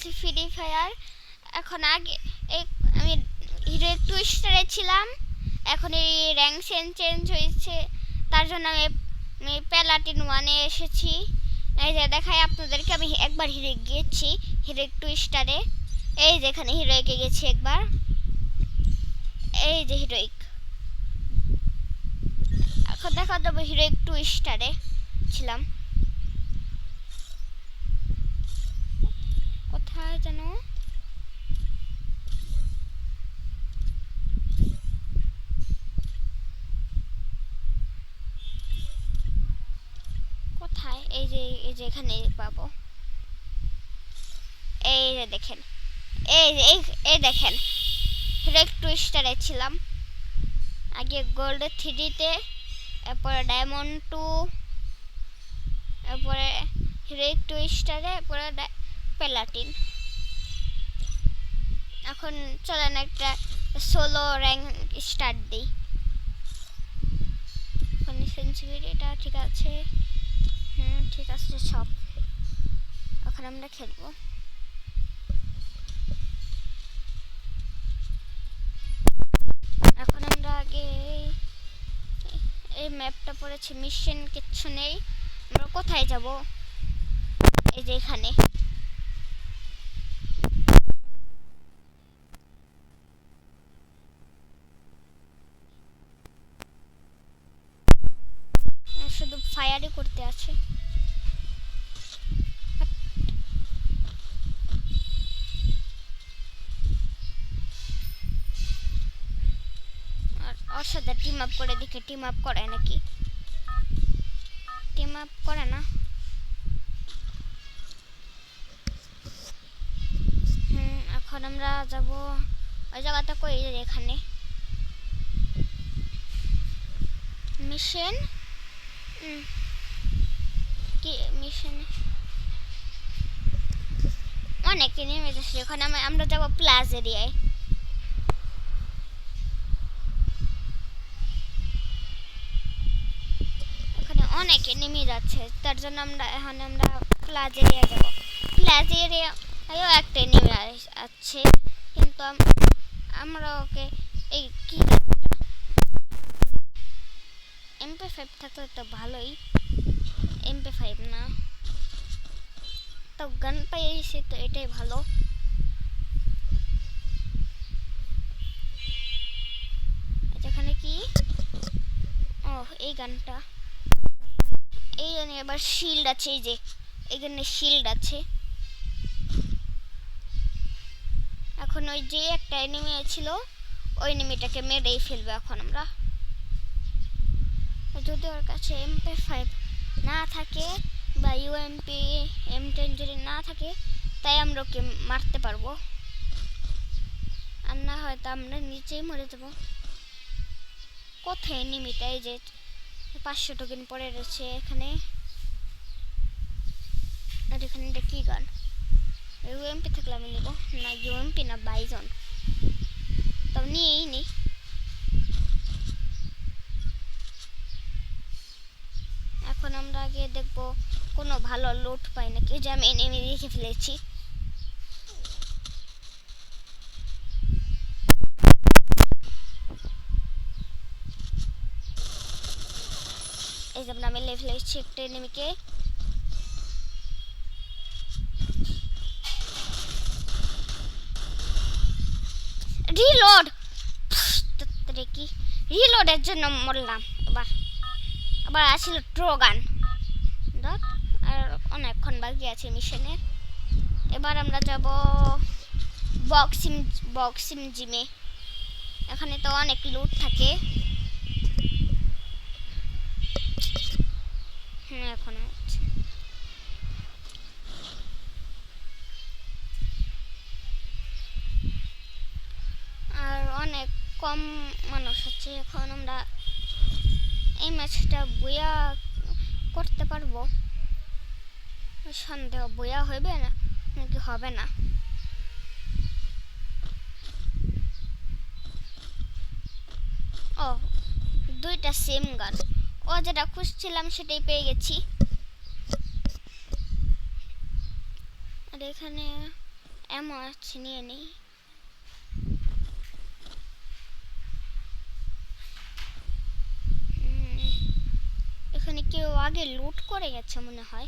হচ্ছে free fire. এখন আগে আমি হিরো টুইস্টারে ছিলাম, এখন এই র্যাঙ্ক চেঞ্জ হয়েছে, তার জন্য আমি প্যালাটিন 1-এ এসেছি। এই যে দেখাই আপনাদেরকে, আমি একবার হিরো গিয়েছি হিরো টুইস্টারে। এই যে এখানে হিরোইকে গেছি একবার, এই যে হিরোইক। এখন দেখা যাবো হিরোইক টুইস্টারে ছিলাম। কোথায় যেন কোথায়, এই যে এখানে পাবো। এই যে দেখেন, এই দেখেন হিরোইক টুইস্টারে ছিলাম আগে, গোল্ড 3-তে, এরপরে ডায়মন্ড 2, এরপরে হিরোইক টুইস্টারে, এরপরে প্যালাটিন। এখন চলেন একটা সোলো র্যাঙ্ক স্টার্ট দিই। সেন্সিটিভিটিটা ঠিক আছে, ঠিক আছে সব। এখন আমরা খেলবো। এখন আমরা আগে এই ম্যাপটা পড়েছি, মিশন কিচ্ছু নেই। আমরা কোথায় যাব? এই যে এখানে। শুধু ফায়ারই করতে আছে। আর ওর সাথে টিম আপ করে দেখি, টিম আপ করে নাকি। টিম আপ করে না। এখন আমরা যাব ওই জায়গাটা, কই এখানে মিশন। কি মিশন? অনেক নেমে যাচ্ছে। ওখানে আমরা যাবো প্লাজ এরিয়ায়। ওখানে অনেকে নেমে যাচ্ছে, তার জন্য আমরা প্লাজ এরিয়া যাবো। প্লাজ এরিয়াও একটা নেমে আসছে, কিন্তু আমরা ওকে এই কি MP5 থাকলে তো ভালোই। MP5 না তো গান পাইছি, তো এটাই ভালো। এখানে কি? ও এই গানটা, এই গানে আবার শিল্ড আছে। এই যে এই গানে শিল্ড আছে। এখন ওই যে একটা এনিমি ছিল, ওই এনিমিটাকে মেরেই ফেলবে এখন আমরা। যদি ওর কাছে MP5 না থাকে বা UMP M10 যদি না থাকে, তাই আমরা ওকে মারতে পারবো, আর না হয়তো আমরা নিচেই মরে যাবো। কোথায় এনিমিটা? এই যে 500 টোকেন পড়ে রয়েছে এখানে। আর এখানে এটা কি গান? UMP থাকলে আমি নিব না, UMP না বাইজন, তবে নিয়েই নি। এখন আমরা আগে দেখবো কোনো ভালো লুট পাই নাকি, যে আমি এনিমি দেখে ফেলেছি। এই যে আমরা মেরে ফেলেছি একটা এনিমিকে। রিলোড, কি রিলোডের জন্য মরলাম। আবার আসছিল ট্রোগান। আর অনেকক্ষণ বাকি আছে মিশনের। এবার আমরা যাব বক্সিং জিমে। এখানে তো অনেক লুট থাকে। এখন হচ্ছে আর অনেক কম মানুষ আছে। এখন আমরা এই ম্যাচটা বইয়া করতে পারবো, সন্দেহ। বইয়া হইবে না নাকি হবে না। ও দুইটা সেম গান, ও যেটা খুঁজছিলাম সেটাই পেয়ে গেছি। আর এখানে এমন আছে, নিয়ে নেই। এখানে কেউ আগে লুট করে গেছে মনে হয়।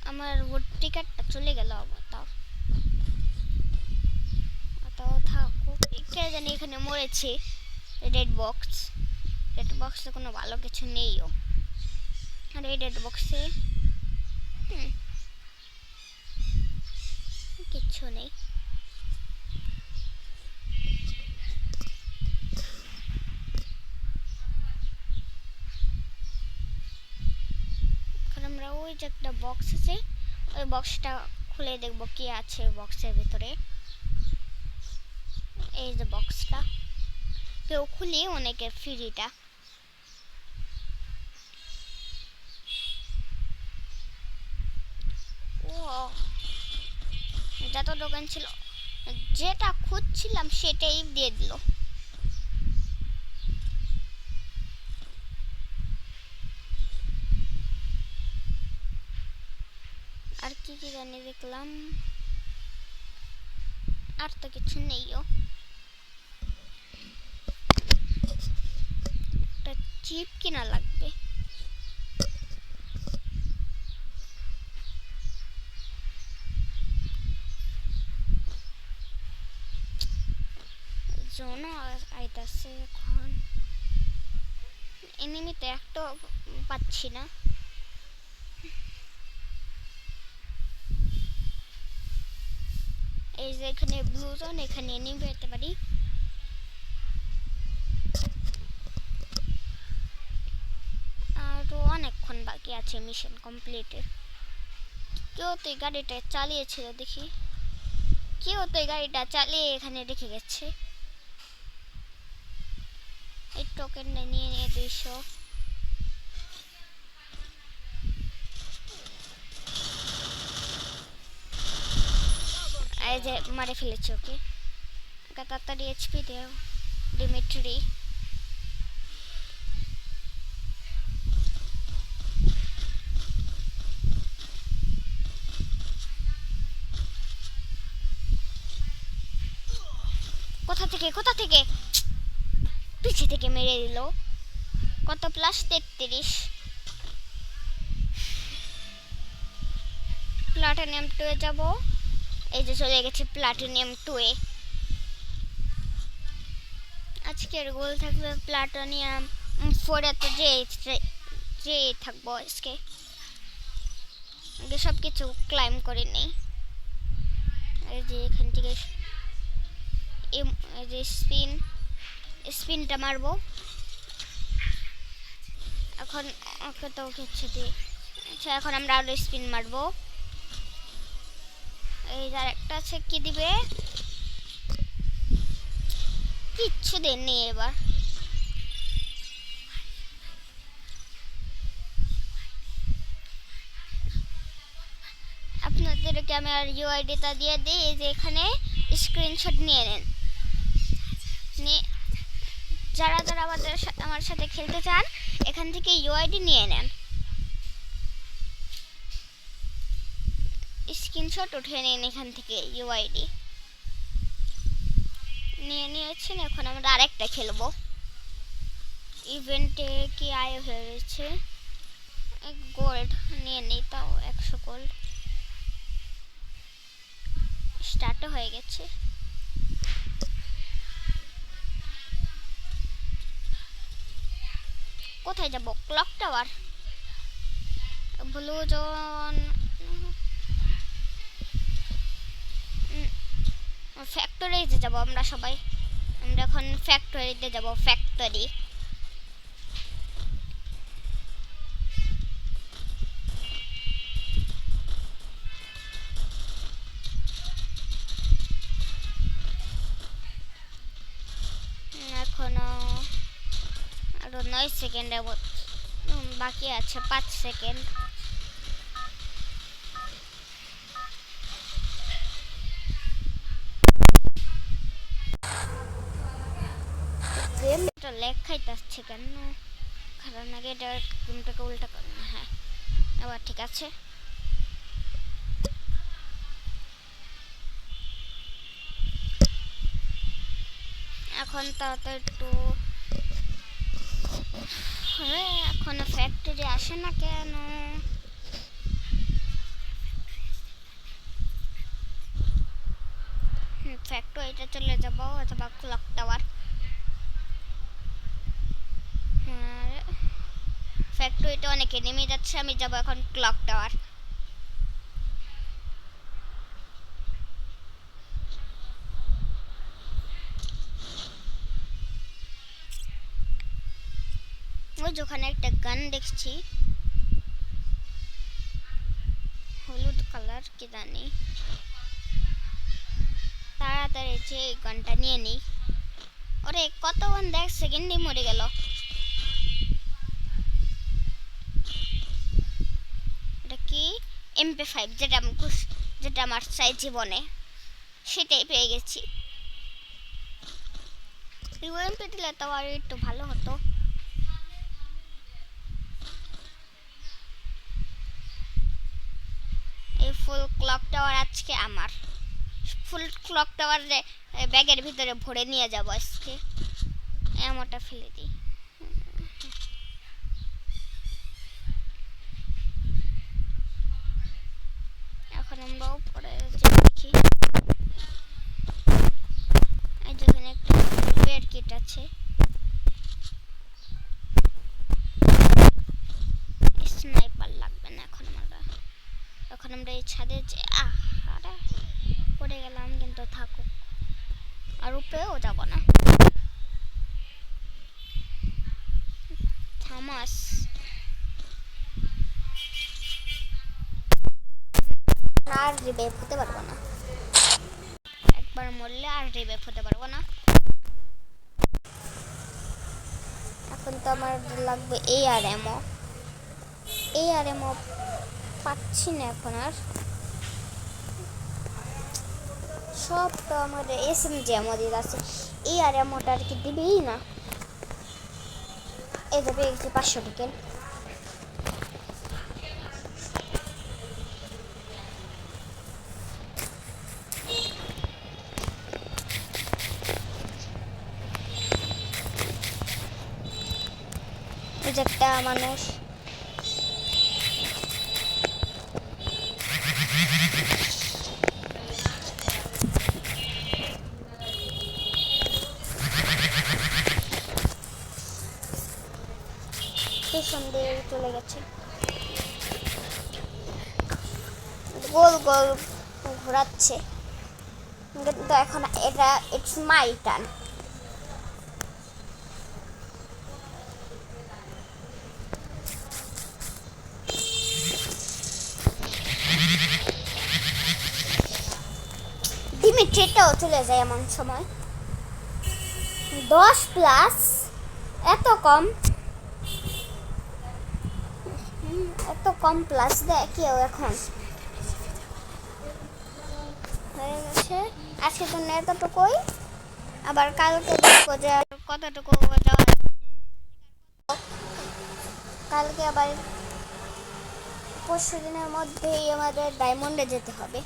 আমার ভোট টিকিটটা চলে গেল। তাও তাও থাকুক। কে জানি এখানে মরেছে। রেড বক্সে কোনো ভালো কিছু নেইও। আর এই রেড বক্সে কিচ্ছু নেই। এখন আমরা ওই যে একটা বক্স আছে, ওই বক্সটা খুলে দেখবো কি আছে বক্সের ভিতরে। এই যে বক্সটা কেউ খুলি, অনেকের ফ্রিটা। ও যত দোকান ছিল, যেটা খুঁজছিলাম সেটাই দিয়ে দিল। আর কি কি জানি দেখলাম, আর তো কিছু নেইও। একটা চিপ কিনা লাগবে। জোন আইতাছে এখন। এনিমিতে একটা পাচ্ছি না। এই যে এখানে ব্লু জোন, এখানে এনিমি পেতে পারি। আরো অনেকক্ষণ বাকি আছে মিশন কমপ্লিটের। কেউ তো এই গাড়িটা চালিয়েছিল, দেখি কেউ তো এই গাড়িটা চালিয়ে এখানে রেখে গেছে। এই টোকেনটা নিয়ে নিয়ে 200। এই যে মারে ফেলেছে ওকে। তাড়াতাড়ি এইচপি দেও ডিমিট্রি। কোথা থেকে পিছে থেকে মেরে দিল। কত প্লাস 33। প্লাটিনাম 2 এ যাব। এই যে চলে গেছে প্লাটিনাম 2 এ। আজকের গোল থাকবে প্লাটিনাম 4 এ, তো যে থাকবো আজকে। আগে সব কিছু ক্লাইম করে নেই। এই যে এখান থেকে এই যে স্পিনটা মারবো এখন। ওকে তো কিছু দিয়ে। আচ্ছা এখন আমরা আরো স্পিন মারবো। এই যার একটা আছে, কি দিবে? কিচ্ছু দেননি এবার। আপনাদেরকে আমি আর ইউআইডিটা দিয়ে দিই। এই যে এখানে স্ক্রিনশট নিয়ে নেন। যারা যারা আমার সাথে খেলতে চান এখান থেকে ইউআইডি নিয়ে নেন। স্ক্রিনশট উঠে নিন এখান থেকে ইউআইডি নিয়ে নিয়েছেন। এখন আমরা আরেকটা খেলবো। ইভেন্টে কি আয় হয়ে রয়েছে, গোল্ড নিয়ে নিই, তাও 100 গোল্ড। স্টার্টও হয়ে গেছে। কোথায় যাব? ক্লক টাওয়ার, ব্লু জোন, ফ্যাক্টরিতে যাব আমরা সবাই। আমরা এখন ফ্যাক্টরিতে যাব। ফ্যাক্টরি এখনো আরো 9 সেকেন্ড বাকি আছে। 5 সেকেন্ড। গেমটা লেগ খাইতেছে কেন? কারণ আগে এটা ক্রিমটাকে উল্টা কর। হ্যাঁ, আবার ঠিক আছে। এখন তাড়াতাড়ি একটু এখন ফ্যাক্টরি আসে না কেন? ফ্যাক্টরিটা চলে যাব অথবা ক্লক টাওয়ার। ফ্যাক্টরিটা অনেকে নেমে যাচ্ছে, আমি যাব এখন ক্লক টাওয়ার। ওই যেখানে একটা গান দেখছি হলুদ কালার, কি জানি। তাড়াতাড়ি যে গানটা নিয়ে নিই। ওরে কতক্ষণ, 1 সেকেন্ডেই মরে গেল। এটা কি? MP5, যেটা আমার চাই জীবনে, সেটাই পেয়ে গেছি। এমপি দিলে তো আর একটু ভালো হতো। এই ফুল ক্লক টাওয়ার আজকে আমার। ফুল ক্লক টাওয়ার ব্যাগের ভিতরে ভরে নিয়ে যাব আজকে। এমনটা ফেলে দিই। এখন আমরা উপরে দেখি, যেখানে একটা বেড কিট আছে। স্নাইপার লাগবে না এখন আমরা এই ছাদে যে আরে পড়ে গেলাম, কিন্তু থাকুক, আর উপরেও যাব না। থামাস, আর রিভাইভ হতে পারবো না। একবার মরলে আর রিভাইভ হতে পারবো না। এখন তো আমার লাগবে AR পাচ্ছি না এখন আর। সব তো আমাদের SMG আমাদের আছে, AR আর কি দিবেই না। এই যে পেয়ে গেছি 500 টিকেট। এই যে একটা মানুষ, পেছন দিয়ে চলে গেছে, গোল গোল ঘোরাচ্ছে। কিন্তু এখন ইটস মাই টার্ন। ডিমিট্রিটাও চলে যায় এমন সময়। 10+, এত কম প্লাস দেয় কেউ এখন। হয়ে গেছে আজকের জন্য এতটুকুই। আবার কালকে দেখবো যে কতটুকু যাওয়া। কালকে আবার 5 দিনের মধ্যেই আমাদের ডায়মন্ডে যেতে হবে।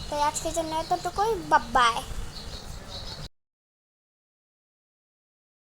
তাই আজকের জন্য এতটুকুই, বাই বাই।